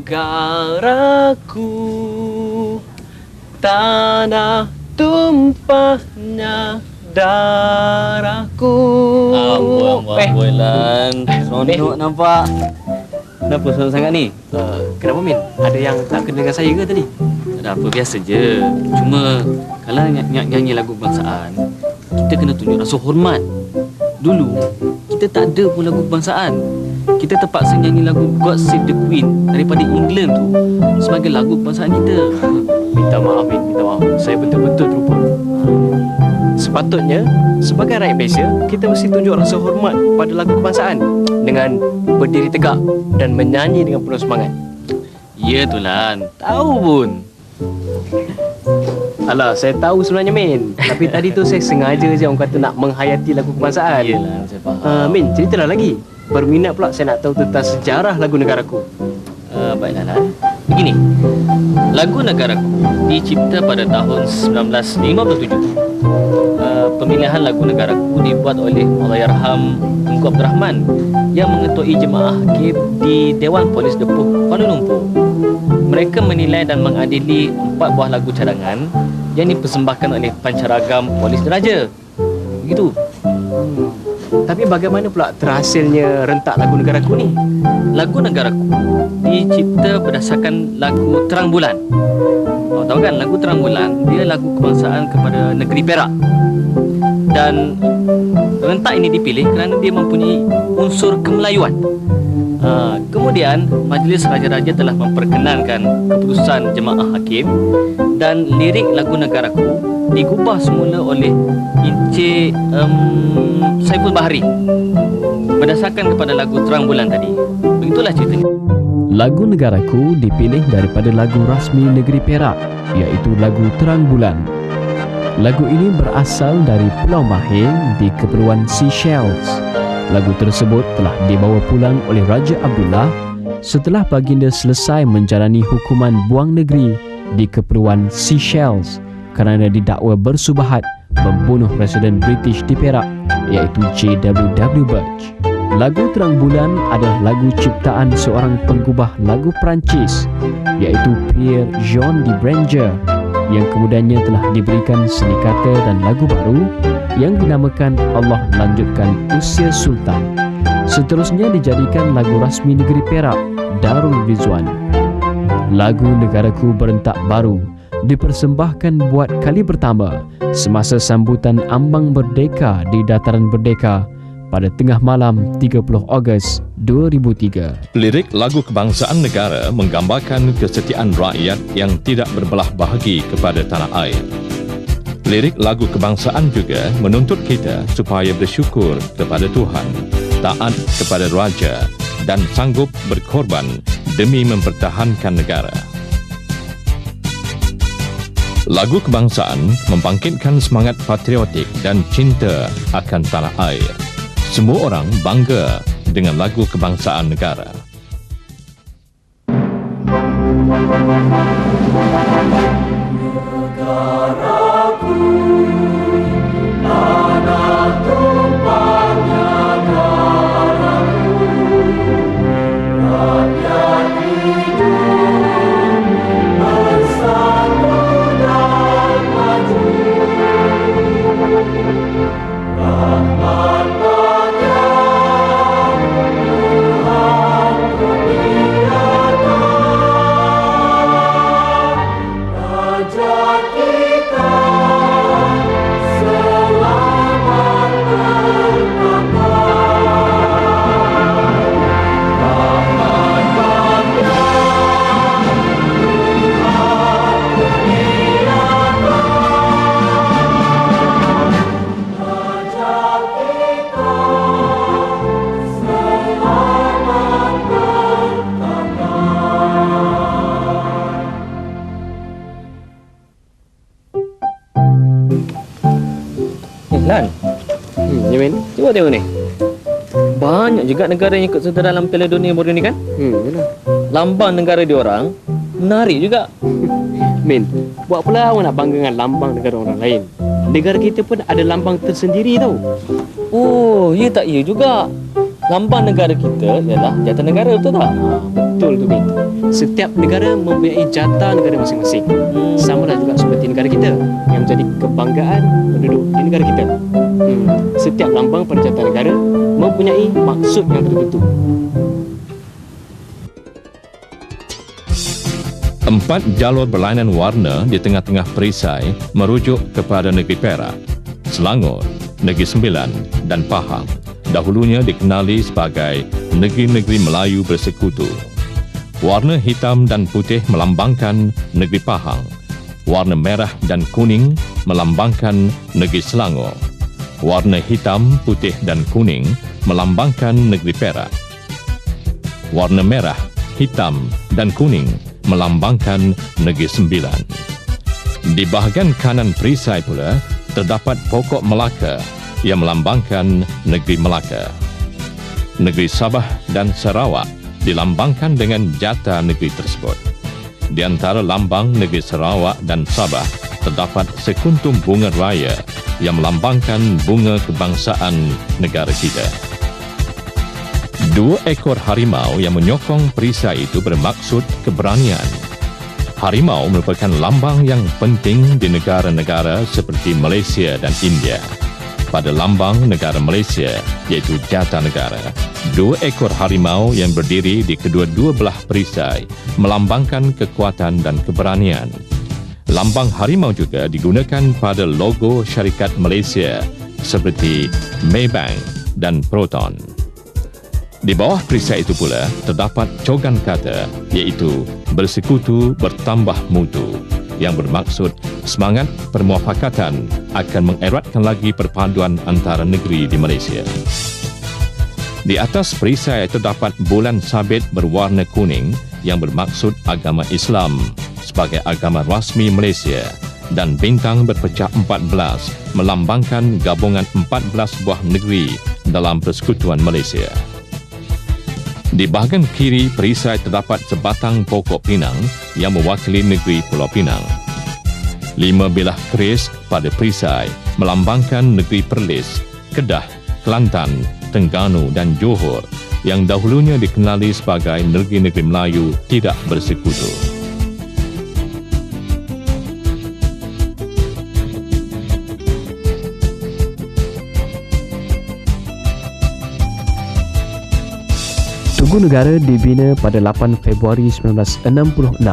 negaraku, tanah tumpahnya darahku. Amboi Lan, seronok nampak. Kenapa seronok sangat ni? Kenapa Min? Ada yang tak kena dengan saya ke tadi? Tak ada apa, biasa je. Cuma kalau nyanyi lagu kebangsaan, kita kena tunjuk rasa hormat. Dulu kita tak ada pun lagu kebangsaan. Kita terpaksa nyanyi lagu God Save the Queen daripada England tu sebagai lagu kebangsaan kita. Minta maaf Min, minta maaf. Saya betul-betul terlupa. Sepatutnya sebagai rakyat Malaysia, kita mesti tunjuk rasa hormat pada lagu kebangsaan dengan berdiri tegak dan menyanyi dengan penuh semangat. Ya tu Lan, tahu pun. Alah, saya tahu sebenarnya Min. Tapi tadi tu saya sengaja je orang kata nak menghayati lagu kebangsaan. Yelah, saya faham. Min, ceritalah lagi. Berminat pula saya nak tahu tentang sejarah lagu negaraku. Baiklah Lan. Begini, lagu negaraku dicipta pada tahun 1957. Pemilihan lagu negaraku dibuat oleh Allahyarham Tunku Abdul Rahman yang mengetuai jemaah hakim di Dewan Polis Depuh Kuala Lumpur. Mereka menilai dan mengadili 4 buah lagu cadangan yang dipersembahkan oleh Pancaragam Polis Diraja. Begitu. Tapi bagaimana pula terhasilnya rentak lagu negaraku ni? Lagu negaraku dicipta berdasarkan lagu Terang Bulan. Kau tahu kan, lagu Terang Bulan dia lagu kebangsaan kepada negeri Perak. Dan rentak ini dipilih kerana dia mempunyai unsur kemelayuan. Kemudian Majlis Raja-Raja telah memperkenankan keputusan jemaah hakim dan lirik lagu negaraku digubah semula oleh Encik Saiful Bahari berdasarkan kepada lagu Terang Bulan tadi. Begitulah ceritanya. Lagu negaraku dipilih daripada lagu rasmi negeri Perak, iaitu lagu Terang Bulan. Lagu ini berasal dari Pulau Mahir di Kepulauan Seychelles. Lagu tersebut telah dibawa pulang oleh Raja Abdullah setelah baginda selesai menjalani hukuman buang negeri di Kepulauan Seychelles kerana didakwa bersubahat membunuh Presiden British di Perak, iaitu J.W.W. Birch. Lagu Terang Bulan adalah lagu ciptaan seorang penggubah lagu Perancis, iaitu Pierre Jean de Branger, yang kemudiannya telah diberikan seni kata dan lagu baru yang dinamakan Allah Lanjutkan Usia Sultan. Seterusnya dijadikan lagu rasmi negeri Perak, Darul Rizwan. Lagu negaraku berentak baru dipersembahkan buat kali pertama semasa sambutan ambang merdeka di Dataran Merdeka pada tengah malam 30 Ogos 2003. Lirik lagu kebangsaan negara menggambarkan kesetiaan rakyat yang tidak berbelah bahagi kepada tanah air. Lirik lagu kebangsaan juga menuntut kita supaya bersyukur kepada Tuhan, taat kepada raja dan sanggup berkorban demi mempertahankan negara. Lagu kebangsaan membangkitkan semangat patriotik dan cinta akan tanah air. Semua orang bangga dengan lagu kebangsaan negara. Negaraku, tanah tumpahnya darahku, rakyat hidup bersatu dan maju. Rahmat Lan, Ya Min? cuba tengok ni. Banyak juga negara yang ikut serta dalam Piala Dunia baru ni kan? Yalah. Lambang negara diorang menarik juga. Min, buat pula awak nak bangga dengan lambang negara orang lain. Negara kita pun ada lambang tersendiri tau. Oh, ya tak ya juga. Lambang negara kita ialah Jatanegara, betul tak? Betul tu, Min. Setiap negara mempunyai jata negara masing-masing. Sama lah juga seperti negara kita yang menjadi kebanggaan penduduk di negara kita. Setiap lambang pada jata negara mempunyai maksud yang tertentu. 4 jalur berlainan warna di tengah-tengah perisai merujuk kepada negeri Perak, Selangor, Negeri Sembilan dan Pahang. Dahulunya dikenali sebagai negeri-negeri Melayu bersekutu. Warna hitam dan putih melambangkan negeri Pahang. Warna merah dan kuning melambangkan negeri Selangor. Warna hitam, putih dan kuning melambangkan negeri Perak. Warna merah, hitam dan kuning melambangkan Negeri Sembilan. Di bahagian kanan perisai pula terdapat pokok Melaka yang melambangkan Negeri Melaka. Negeri Sabah dan Sarawak dilambangkan dengan jata negeri tersebut. Di antara lambang Negeri Sarawak dan Sabah terdapat sekuntum bunga raya yang melambangkan bunga kebangsaan negara kita. 2 ekor harimau yang menyokong perisai itu bermaksud keberanian. Harimau merupakan lambang yang penting di negara-negara seperti Malaysia dan India. Pada lambang negara Malaysia, iaitu jata negara, 2 ekor harimau yang berdiri di kedua-dua belah perisai melambangkan kekuatan dan keberanian. Lambang harimau juga digunakan pada logo syarikat Malaysia seperti Maybank dan Proton. Di bawah perisai itu pula terdapat cogan kata iaitu bersekutu bertambah mutu yang bermaksud semangat permuafakatan akan mengeratkan lagi perpaduan antara negeri di Malaysia. Di atas perisai terdapat bulan sabit berwarna kuning yang bermaksud agama Islam sebagai agama rasmi Malaysia dan bintang berpecah 14 melambangkan gabungan 14 buah negeri dalam Persekutuan Malaysia. Di bahagian kiri perisai terdapat sebatang pokok pinang yang mewakili negeri Pulau Pinang. 5 bilah keris pada perisai melambangkan negeri Perlis, Kedah, Kelantan, Terengganu dan Johor yang dahulunya dikenali sebagai negeri-negeri Melayu tidak bersekutu. Tugu negara dibina pada 8 Februari 1966.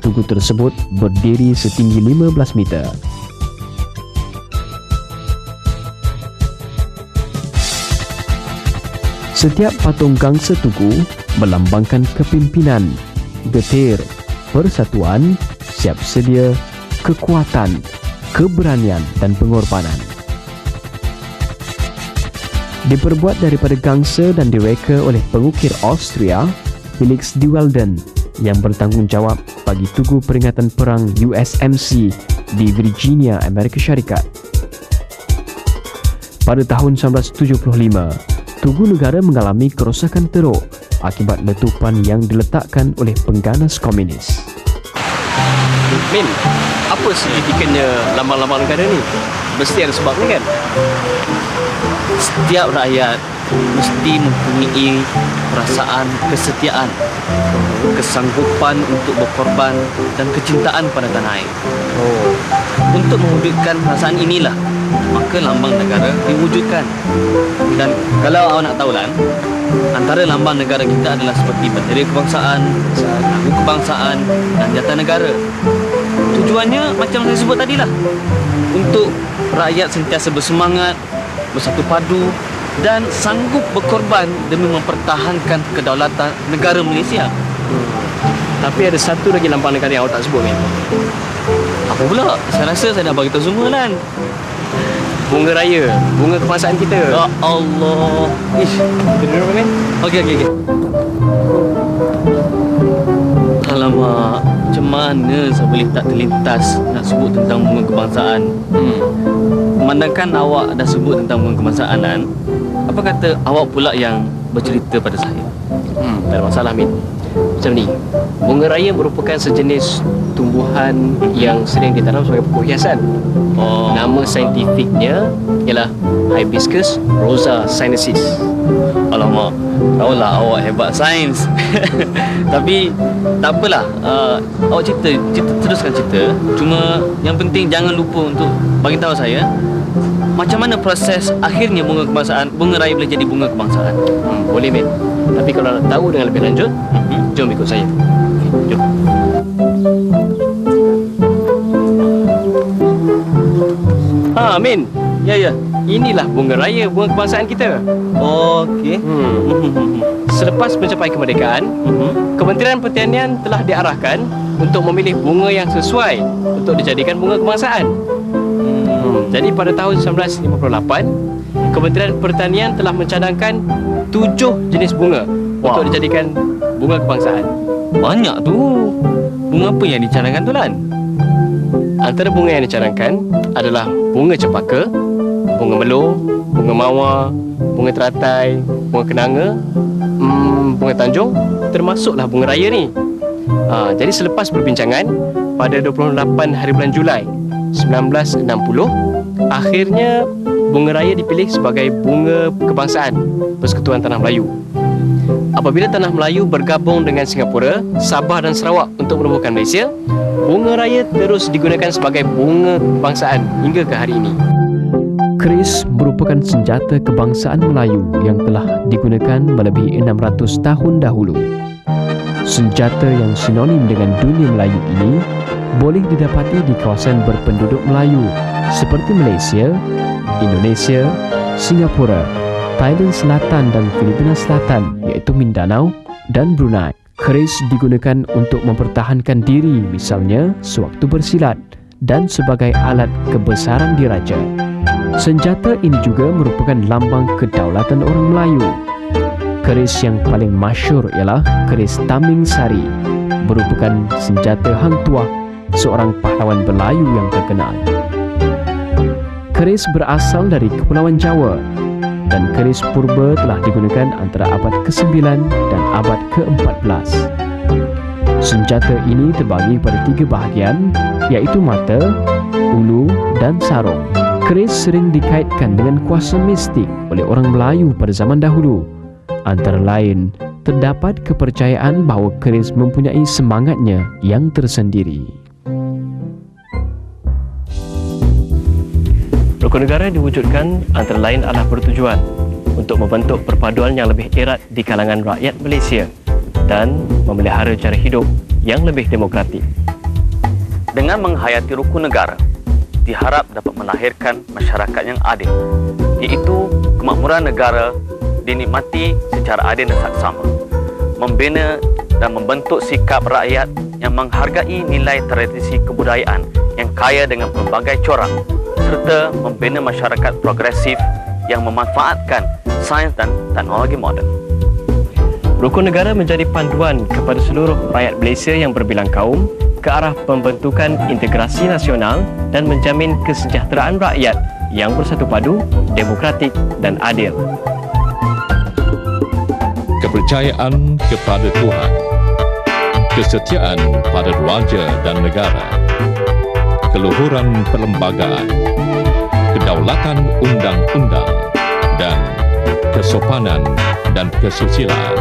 Tugu tersebut berdiri setinggi 15 meter. Setiap patung gangsa tugu melambangkan kepimpinan, getir, persatuan, siap sedia, kekuatan, keberanian dan pengorbanan. Diperbuat daripada gangsa dan direka oleh pengukir Austria, Felix de Welden, yang bertanggungjawab bagi Tugu Peringatan Perang USMC di Virginia, Amerika Syarikat. Pada tahun 1975, Tugu negara mengalami kerosakan teruk akibat letupan yang diletakkan oleh pengganas komunis. Min, apa signifikannya lambang-lambang negara ni? Mesti ada sebabnya kan? Setiap rakyat mesti mempunyai perasaan kesetiaan, kesanggupan untuk berkorban dan kecintaan pada tanah air. Untuk mewujudkan perasaan inilah, maka lambang negara diwujudkan. Dan kalau awak nak tahu lah, antara lambang negara kita adalah seperti bendera kebangsaan, lagu kebangsaan dan jata negara. Tujuannya macam saya sebut tadilah, untuk rakyat sentiasa bersemangat, bersatu padu dan sanggup berkorban demi mempertahankan kedaulatan negara Malaysia. Tapi ada satu lagi lambang negara yang awak tak sebut, Min. Apa pula? Saya rasa saya dah bagi tahu semua kan. Bunga raya, bunga kebangsaan kita. Ya Allah. Ish, kita duduk, Min. Okey. Alamak, macam mana saya boleh tak terlintas nak sebut tentang bunga kebangsaan? Memandangkan awak dah sebut tentang bunga kebangsaan kan, apa kata awak pula yang bercerita pada saya? Tak ada masalah, Min. Macam macam ni. Bunga raya merupakan sejenis tumbuhan yang sering ditanam sebagai pokok hiasan. Nama saintifiknya ialah Hibiscus rosa sinensis. Alamak, tahulah awak hebat sains. Tapi tak apalah, awak cerita teruskan cerita. Cuma yang penting jangan lupa untuk bagi tahu saya macam mana proses akhirnya bunga raya boleh jadi bunga kebangsaan. Boleh, Min. Tapi kalau nak tahu dengan lebih lanjut, jom ikut saya. Jom. Min. Ya. Inilah bunga raya, bunga kebangsaan kita. Okey. Selepas mencapai kemerdekaan, Kementerian Pertanian telah diarahkan untuk memilih bunga yang sesuai untuk dijadikan bunga kebangsaan. Jadi pada tahun 1958, Kementerian Pertanian telah mencadangkan 7 jenis bunga untuk dijadikan bunga kebangsaan. Banyak tu. Bunga apa yang dicadangkan tu, Lan? Antara bunga yang dicadangkan adalah bunga cempaka, bunga melur, bunga mawar, bunga teratai, bunga kenanga, bunga tanjung, termasuklah bunga raya ni. Jadi selepas perbincangan pada 28 hari bulan Julai 1960, akhirnya bunga raya dipilih sebagai bunga kebangsaan Persekutuan Tanah Melayu. Apabila Tanah Melayu bergabung dengan Singapura, Sabah dan Sarawak untuk menubuhkan Malaysia, bunga raya terus digunakan sebagai bunga kebangsaan hingga ke hari ini. Keris merupakan senjata kebangsaan Melayu yang telah digunakan melebihi 600 tahun dahulu. Senjata yang sinonim dengan dunia Melayu ini boleh didapati di kawasan berpenduduk Melayu seperti Malaysia, Indonesia, Singapura, Thailand Selatan dan Filipina Selatan iaitu Mindanao dan Brunei. Keris digunakan untuk mempertahankan diri, misalnya sewaktu bersilat dan sebagai alat kebesaran diraja. Senjata ini juga merupakan lambang kedaulatan orang Melayu. Keris yang paling masyhur ialah keris Taming Sari, merupakan senjata Hang Tuah, seorang pahlawan Melayu yang terkenal. Keris berasal dari Kepulauan Jawa dan keris purba telah digunakan antara abad ke-9 dan abad ke-14. Senjata ini terbagi pada 3 bahagian iaitu mata, ulu dan sarung. Keris sering dikaitkan dengan kuasa mistik oleh orang Melayu pada zaman dahulu. Antara lain, terdapat kepercayaan bahawa keris mempunyai semangatnya yang tersendiri. Rukun negara diwujudkan antara lain adalah bertujuan untuk membentuk perpaduan yang lebih erat di kalangan rakyat Malaysia dan memelihara cara hidup yang lebih demokratik. Dengan menghayati rukun negara, diharap dapat melahirkan masyarakat yang adil, iaitu kemakmuran negara dinikmati secara adil dan saksama, membina dan membentuk sikap rakyat yang menghargai nilai tradisi kebudayaan yang kaya dengan pelbagai corak, serta membina masyarakat progresif yang memanfaatkan sains dan teknologi moden. Rukun negara menjadi panduan kepada seluruh rakyat Malaysia yang berbilang kaum ke arah pembentukan integrasi nasional dan menjamin kesejahteraan rakyat yang bersatu padu, demokratik dan adil. Kepercayaan kepada Tuhan, kesetiaan pada raja dan negara, keluhuran perlembagaan, kedaulatan undang-undang dan kesopanan dan kesusilaan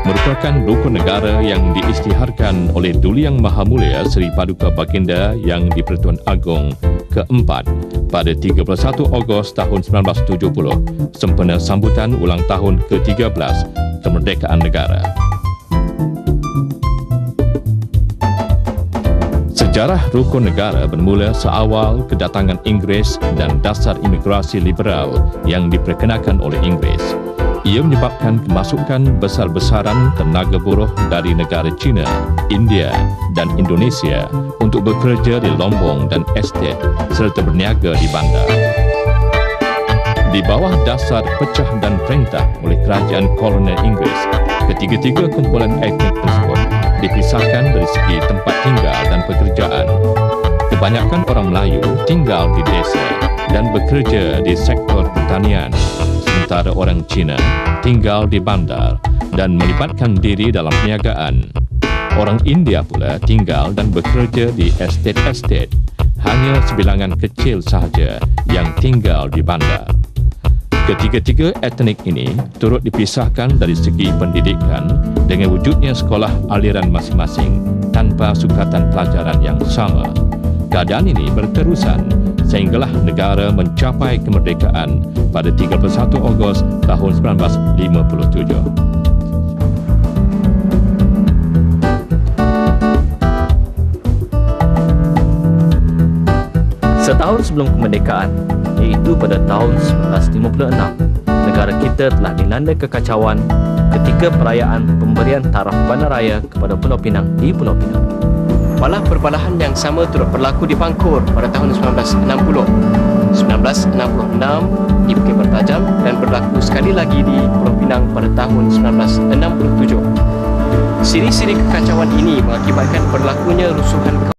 merupakan rukun negara yang diisytiharkan oleh Duli Yang Maha Mulia Seri Paduka Baginda Yang di-Pertuan Agong keempat pada 31 Ogos tahun 1970 sempena sambutan ulang tahun ke-13 kemerdekaan negara. Sejarah rukun negara bermula seawal kedatangan Inggeris dan dasar imigrasi liberal yang diperkenakan oleh Inggeris. Ia menyebabkan kemasukan besar-besaran tenaga buruh dari negara China, India dan Indonesia untuk bekerja di lombong dan estet serta berniaga di bandar. Di bawah dasar pecah dan perintah oleh kerajaan kolonial Inggeris, ketiga-tiga kumpulan etnik tersebut dipisahkan dari segi tempat tinggal dan pekerjaan. Kebanyakan orang Melayu tinggal di desa dan bekerja di sektor pertanian, antara orang Cina tinggal di bandar dan melibatkan diri dalam perniagaan. Orang India pula tinggal dan bekerja di estate-estate. Hanya sebilangan kecil sahaja yang tinggal di bandar. Ketiga-tiga etnik ini turut dipisahkan dari segi pendidikan dengan wujudnya sekolah aliran masing-masing tanpa sukatan pelajaran yang sama. Keadaan ini berterusan sehinggalah negara mencapai kemerdekaan pada 31 Ogos tahun 1957. Setahun sebelum kemerdekaan, iaitu pada tahun 1956, negara kita telah dilanda kekacauan ketika perayaan pemberian taraf bandaraya kepada Pulau Pinang di Pulau Pinang. Malah perbalahan yang sama turut berlaku di Pangkor pada tahun 1960, 1966 di Bukit Bertajam dan berlaku sekali lagi di Pulau Pinang pada tahun 1967. Siri-siri kekacauan ini mengakibatkan berlakunya rusuhan